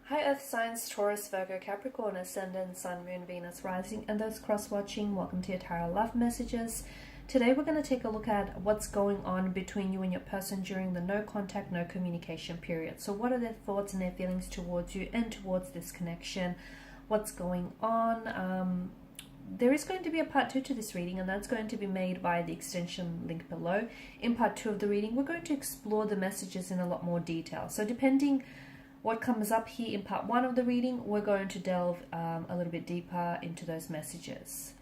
Hi Earth signs, Taurus, Virgo, Capricorn, Ascendant, Sun, Moon, Venus, Rising, and those cross-watching, welcome to your Tarot Love Messages. Today we're going to take a look at what's going on between you and your person during the no contact, no communication period. So what are their thoughts and their feelings towards you and towards this connection? What's going on? There is going to be a part 2 to this reading, and that's going to be made via the extension link below. In part 2 of the reading, we're going to explore the messages in a lot more detail. So depending what comes up here in part 1 of the reading, we're going to delve a little bit deeper into those messages.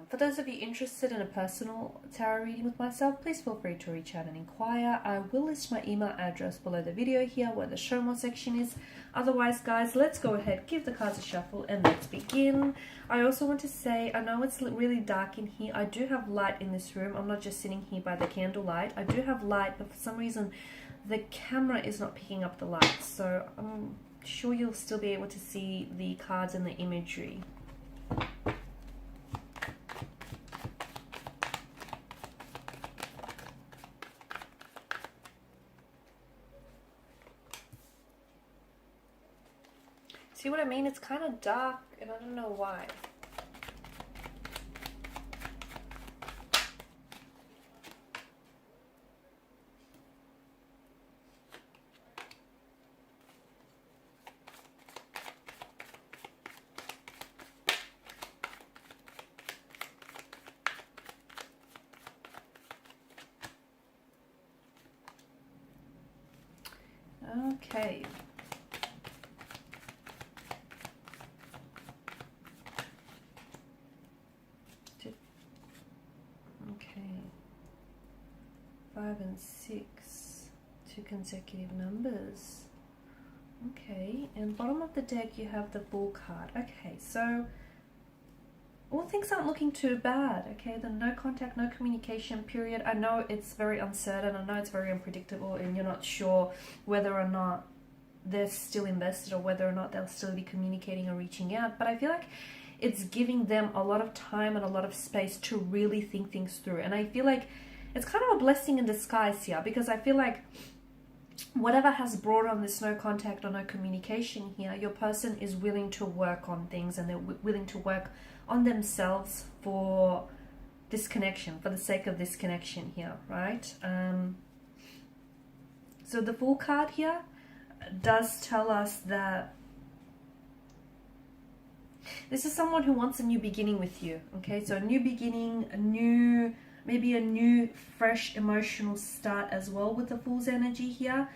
For those of you interested in a personal tarot reading with myself, please feel free to reach out and inquire. I will list my email address below the video here where the show more section is. Otherwise, guys, let's go ahead, give the cards a shuffle, and let's begin. I also want to say, I know it's really dark in here. I do have light in this room. I'm not just sitting here by the candlelight. I do have light, but for some reason the camera is not picking up the light. So I'm sure you'll still be able to see the cards and the imagery. See what I mean? It's kind of dark and I don't know why. Okay. Okay. 5 and 6, 2 consecutive numbers. Okay, and bottom of the deck you have the Fool card. Okay, so all things aren't looking too bad. Okay, the no contact, no communication period. I know it's very uncertain. I know it's very unpredictable, and you're not sure whether or not they're still invested or whether or not they'll still be communicating or reaching out. But I feel like it's giving them a lot of time and a lot of space to really think things through. And I feel like it's kind of a blessing in disguise here, because I feel like whatever has brought on this no contact or no communication here, your person is willing to work on things, and they're willing to work on themselves for this connection, for the sake of this connection here, right? So the Fool card here does tell us that this is someone who wants a new beginning with you. Okay, so a new beginning, maybe a new fresh emotional start as well with the Fool's energy here.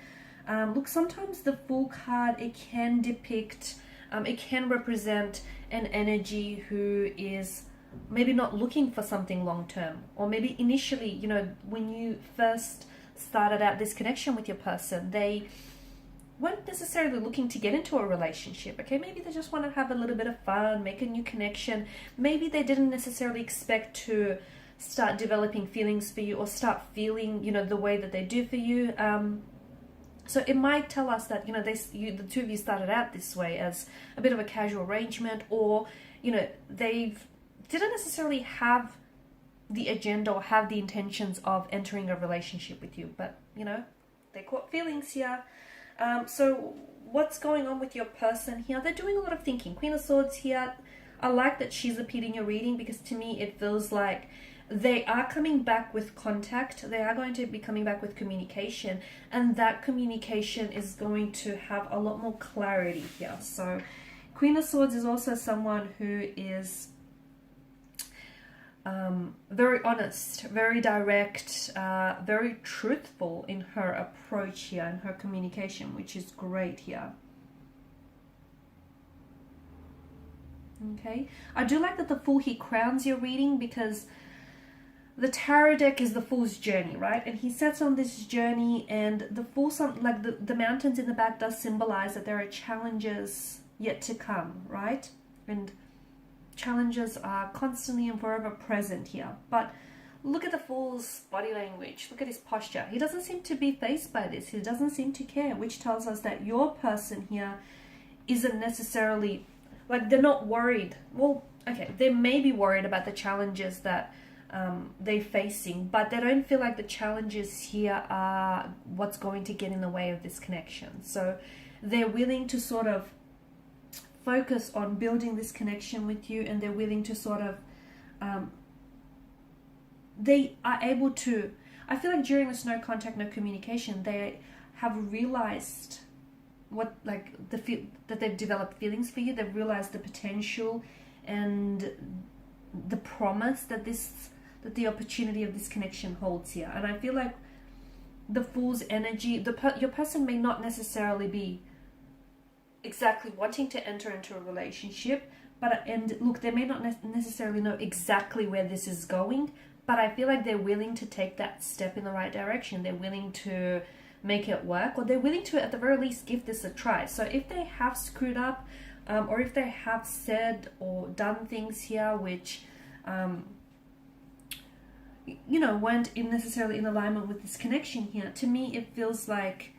Look, sometimes the Fool card, it can depict, it can represent an energy who is maybe not looking for something long term, or maybe initially, you know, when you first started out this connection with your person, they weren't necessarily looking to get into a relationship. Okay, maybe they just want to have a little bit of fun, make a new connection. Maybe they didn't necessarily expect to start developing feelings for you or start feeling, you know, the way that they do for you. So it might tell us that, you know, the two of you started out this way as a bit of a casual arrangement, or, you know, they didn't necessarily have the agenda or have the intentions of entering a relationship with you, but, you know, they caught feelings here. So what's going on with your person here? They're doing a lot of thinking. Queen of Swords here. I like that she's appeared in your reading, because to me it feels like they are coming back with contact. They are going to be coming back with communication, and that communication is going to have a lot more clarity here. So Queen of Swords is also someone who is very honest, very direct, very truthful in her approach here and her communication, which is great here. Okay, I do like that the Fool, he crowns your reading, because the tarot deck is the Fool's journey, right? And he sets on this journey, and the Fool, like the mountains in the back does symbolize that there are challenges yet to come, right? And challenges are constantly and forever present here. But look at the Fool's body language. Look at his posture. He doesn't seem to be fazed by this. He doesn't seem to care, which tells us that your person here isn't necessarily, like, they're not worried. Well, okay, they may be worried about the challenges that they're facing, but they don't feel like the challenges here are what's going to get in the way of this connection. So they're willing to sort of focus on building this connection with you, and they're willing to sort of they are able to, I feel like during this no contact, no communication, they have realized what, like, that they've developed feelings for you. They've realized the potential and the promise that the opportunity of this connection holds here. And I feel like the Fool's energy, your person may not necessarily be exactly wanting to enter into a relationship, and look, they may not necessarily know exactly where this is going, but I feel like they're willing to take that step in the right direction. They're willing to make it work, or they're willing to at the very least give this a try. So if they have screwed up, or if they have said or done things here which weren't necessarily in alignment with this connection here, to me it feels like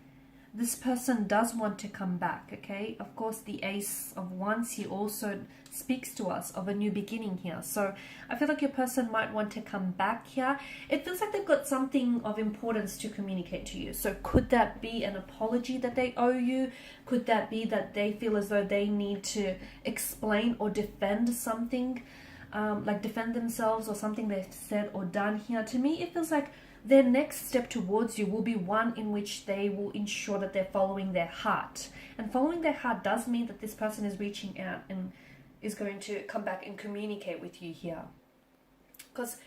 this person does want to come back, okay? Of course, the Ace of Wands here also speaks to us of a new beginning here. So I feel like your person might want to come back here. It feels like they've got something of importance to communicate to you. So could that be an apology that they owe you? Could that be that they feel as though they need to explain or defend something, like defend themselves or something they've said or done here? To me, it feels like their next step towards you will be one in which they will ensure that they're following their heart. And following their heart does mean that this person is reaching out and is going to come back and communicate with you here. Because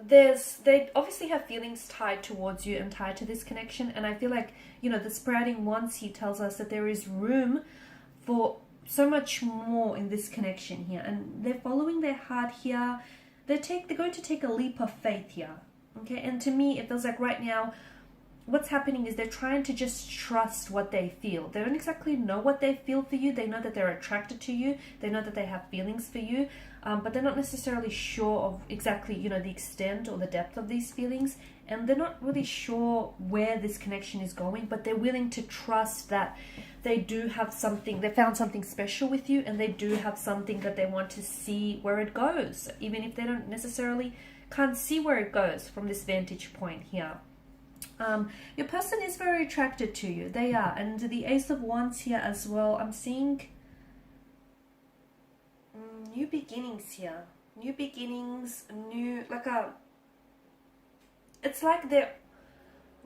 they obviously have feelings tied towards you and tied to this connection. And I feel like, the sprouting Wands here tells us that there is room for so much more in this connection here. And they're following their heart here. They're going to take a leap of faith here. Okay, and to me, it feels like right now, what's happening is they're trying to just trust what they feel. They don't exactly know what they feel for you. They know that they're attracted to you. They know that they have feelings for you, but they're not necessarily sure of exactly, the extent or the depth of these feelings. And they're not really sure where this connection is going, but they're willing to trust that they do have something, they found something special with you, and they do have something that they want to see where it goes, even if they don't necessarily can't see where it goes from this vantage point here. Your person is very attracted to you. They are. And the Ace of Wands here as well. I'm seeing new beginnings here. New beginnings, it's like they're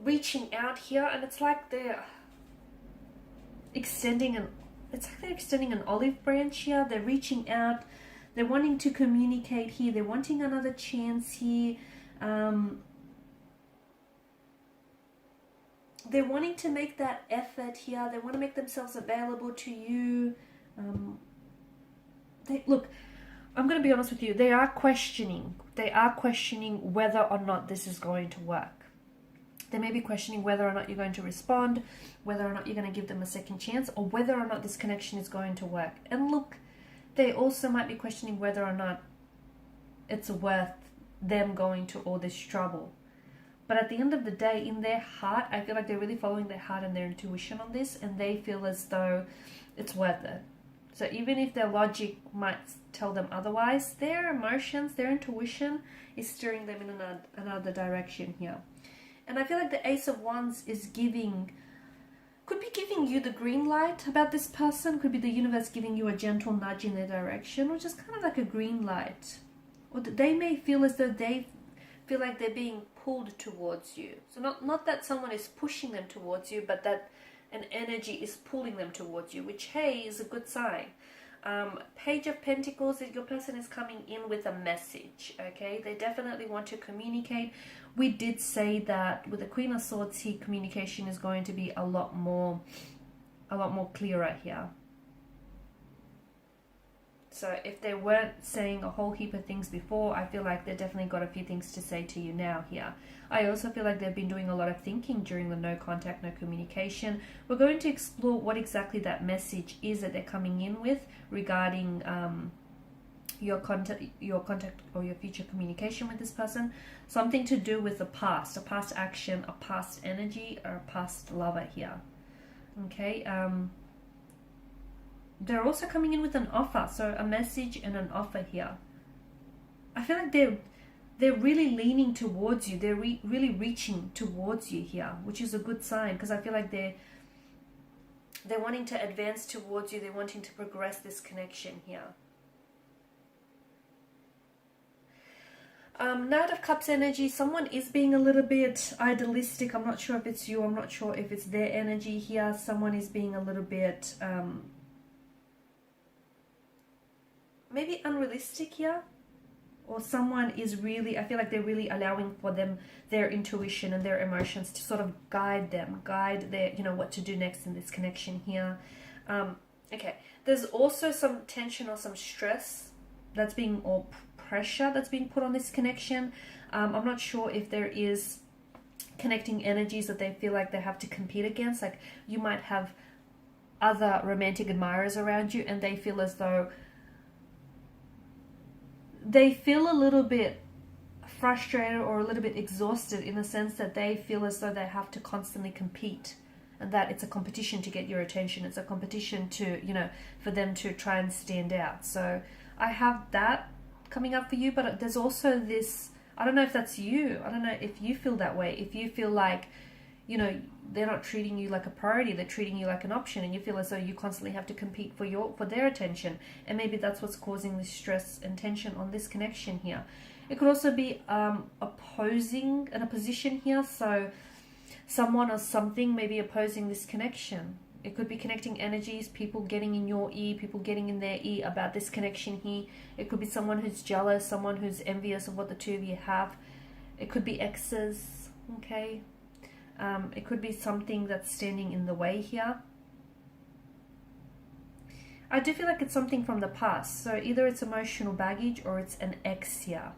reaching out here, and it's like they're extending an olive branch here. They're reaching out. They're wanting to communicate here. They're wanting another chance here. They're wanting to make that effort here. They want to make themselves available to you. Look, I'm going to be honest with you. They are questioning. They are questioning whether or not this is going to work. They may be questioning whether or not you're going to respond, whether or not you're going to give them a second chance, or whether or not this connection is going to work. And look, they also might be questioning whether or not it's worth them going to all this trouble. But at the end of the day, in their heart, I feel like they're really following their heart and their intuition on this, and they feel as though it's worth it. So even if their logic might tell them otherwise, their emotions, their intuition is steering them in another direction here. And I feel like the Ace of Wands could be giving you the green light about this person. Could be the universe giving you a gentle nudge in their direction, or just kind of like a green light. Or they may feel as though they feel like they're being pulled towards you. So not that someone is pushing them towards you, but that an energy is pulling them towards you, which, hey, is a good sign. Page of Pentacles, that your person is coming in with a message, okay? They definitely want to communicate. We did say that with the Queen of Swords here, communication is going to be a lot more clearer here. So if they weren't saying a whole heap of things before, I feel like they've definitely got a few things to say to you now here. I also feel like they've been doing a lot of thinking during the no contact, no communication. We're going to explore what exactly that message is that they're coming in with regarding your contact or your future communication with this person. Something to do with the past, a past action, a past energy, or a past lover here. Okay, they're also coming in with an offer, so a message and an offer here. I feel like they're really leaning towards you. They're really reaching towards you here, which is a good sign, because I feel like They're wanting to advance towards you. They're wanting to progress this connection here. Knight of Cups energy, someone is being a little bit idealistic. I'm not sure if it's you, I'm not sure if it's their energy here. Someone is being a little bit maybe unrealistic here, or someone is really, I feel like they're really allowing for them their intuition and their emotions to sort of guide them, guide their, you know, what to do next in this connection here. Okay, there's also some tension or some stress that's being, or pressure that's being put on this connection. I'm not sure if there is connecting energies that they feel like they have to compete against. Like, you might have other romantic admirers around you and they feel as though they feel a little bit frustrated or a little bit exhausted, in the sense that they feel as though they have to constantly compete, and that it's a competition to get your attention. It's a competition to, you know, for them to try and stand out. So I have that coming up for you, but there's also this, I don't know if that's you. I don't know if you feel that way. If you feel like, you know, they're not treating you like a priority, they're treating you like an option, and you feel as though you constantly have to compete for their attention, and maybe that's what's causing this stress and tension on this connection here. It could also be opposing, an opposition here, so someone or something may be opposing this connection. It could be connecting energies, people getting in your ear, people getting in their ear about this connection here. It could be someone who's jealous, someone who's envious of what the two of you have. It could be exes, okay? It could be something that's standing in the way here. I do feel like it's something from the past. So either it's emotional baggage or it's an ex here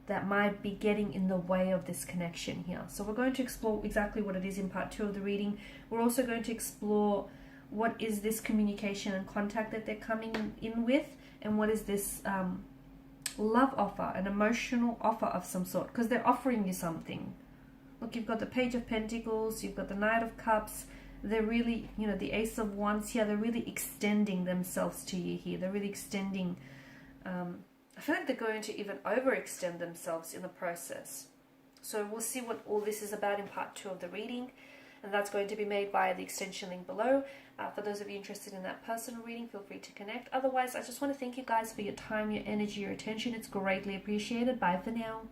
that might be getting in the way of this connection here. So we're going to explore exactly what it is in part 2 of the reading. We're also going to explore what is this communication and contact that they're coming in with, and what is this love offer, an emotional offer of some sort, because they're offering you something. Look, you've got the Page of Pentacles, you've got the Knight of Cups. They're really, you know, the Ace of Wands here, they're really extending themselves to you here. They're really extending, I feel like they're going to even overextend themselves in the process. So we'll see what all this is about in part 2 of the reading, and that's going to be made via the extension link below. For those of you interested in that personal reading, feel free to connect. Otherwise, I just want to thank you guys for your time, your energy, your attention. It's greatly appreciated. Bye for now.